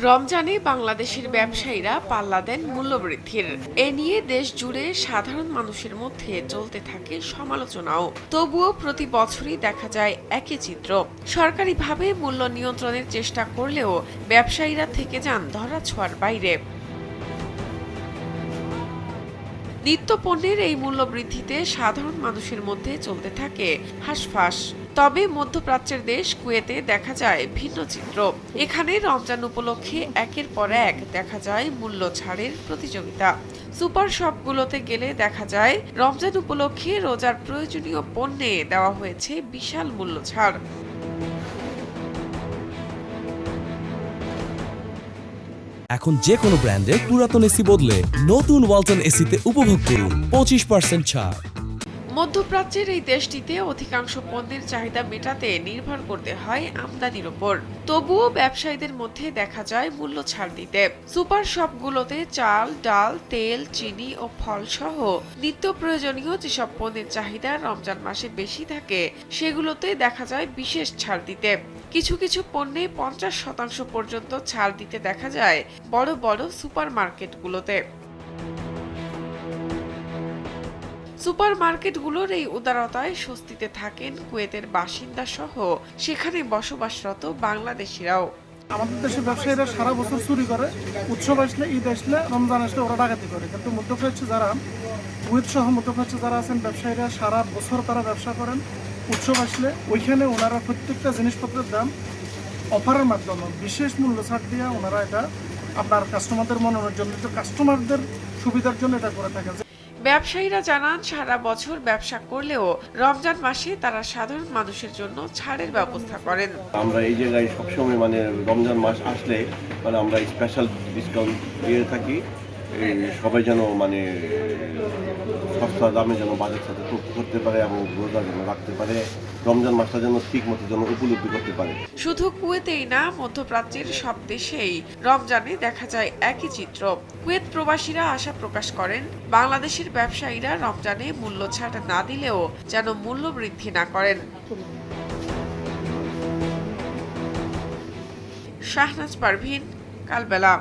রমজানে বাংলাদেশের ব্যবসায়ীরা পাল্লা দেন মূল্যবৃদ্ধির। এ নিয়ে দেশ জুড়ে সাধারণ মানুষের মধ্যে চলতে থাকে সমালোচনাও। তবুও প্রতি বছরই দেখা যায় একই চিত্র। সরকারিভাবে মূল্য নিয়ন্ত্রণের চেষ্টা করলেও ব্যবসায়ীরা থেকে যান ধরাছোঁয়ার বাইরে। নিত্যপণ্যের এই মূল্যবৃদ্ধিতে সাধারণ মানুষের মধ্যে চলতে থাকে হাঁসফাঁস। তবে মধ্যপ্রাচ্যের দেশ কুয়েতে দেখা যায় ভিন্ন চিত্র। এখানে রমজান উপলক্ষে একের পর এক দেখা যায় মূল্য ছাড়ের প্রতিযোগিতা। সুপার শপগুলোতে গেলে দেখা যায় রমজান উপলক্ষে রোজার প্রয়োজনীয় পণ্যে দেওয়া হয়েছে বিশাল মূল্য ছাড়। এখন যে কোনো ব্র্যান্ডের পুরাতন এসি বদলে নতুন ওয়ালটন এসিতে উপভোগ করুন 25% ছাড়। মধ্যপ্রাচ্যের এই দেশটিতে অধিকাংশ পণ্যের চাহিদা মেটাতে নির্ভর করতে হয় আমদানির ওপর। তবুও ব্যবসায়ীদের মধ্যে দেখা যায় মূল্য ছাড় দিতে। সুপার শপগুলোতে চাল, ডাল, তেল, চিনি ও ফল সহ নিত্য প্রয়োজনীয় যেসব পণ্যের চাহিদা রমজান মাসে বেশি থাকে সেগুলোতে দেখা যায় বিশেষ ছাড় দিতে। কিছু কিছু পণ্যে 50% পর্যন্ত ছাড় দিতে দেখা যায় বড় বড় সুপার মার্কেটগুলোতে। সুপার মার্কেটগুলোর এই উদারতায় স্বস্তিতে থাকেন কুয়েতের বাসিন্দা সহ সেখানে বসবাসরত বাংলাদেশিরাও। আমাদের দেশের ব্যবসায়ীরা সারা বছর চুরি করে, উৎসব আসলে, ঈদ আসলে, রমজান আসলে ওরা ডাকাতি করে। কিন্তু মধ্যপ্রাচ্যে যারা, কুয়েত সহ মধ্যপ্রাচ্যে যারা আছেন ব্যবসায়ীরা সারা বছর তারা ব্যবসা করেন। উৎসব আসলে ওইখানে ওনারা প্রত্যেকটা জিনিসপত্রের দাম অফারের মাধ্যমে বিশেষ মূল্য ছাড় দিয়ে ওনারা এটা আপনার কাস্টমারদের মনোনয়নের জন্য, কাস্টমারদের সুবিধার জন্য এটা করে থাকেন। ব্যবসায়ীরা জানান সারা বছর ব্যবসা করলেও রমজান মাসে তারা সাধারণ মানুষের জন্য ছাড়ের ব্যবস্থা করেন। আমরা এই জায়গায় সবসময় রমজান মাস আসলে আমরা স্পেশাল ডিসকাউন্ট দিয়ে থাকি। সবাই যেন সস্তা দামে যেন বাজার সাথে করতে পারে এবং রোজা যেন রাখতে পারে, রমজান মাসটা যেন ঠিক মতো যেন উপলব্ধি করতে পারে। শুধু কুয়েতেই না, মধ্যপ্রাচ্যের সব দেশেই রমজানে দেখা যায় একই চিত্র। কুয়েত প্রবাসীরা আশা প্রকাশ করেন বাংলাদেশের ব্যবসায়ীরা রমজানে মূল্য ছাড় না দিলেও যেন মূল্য বৃদ্ধি না করেন। শাহনাজ পারভীন, কালবেলা।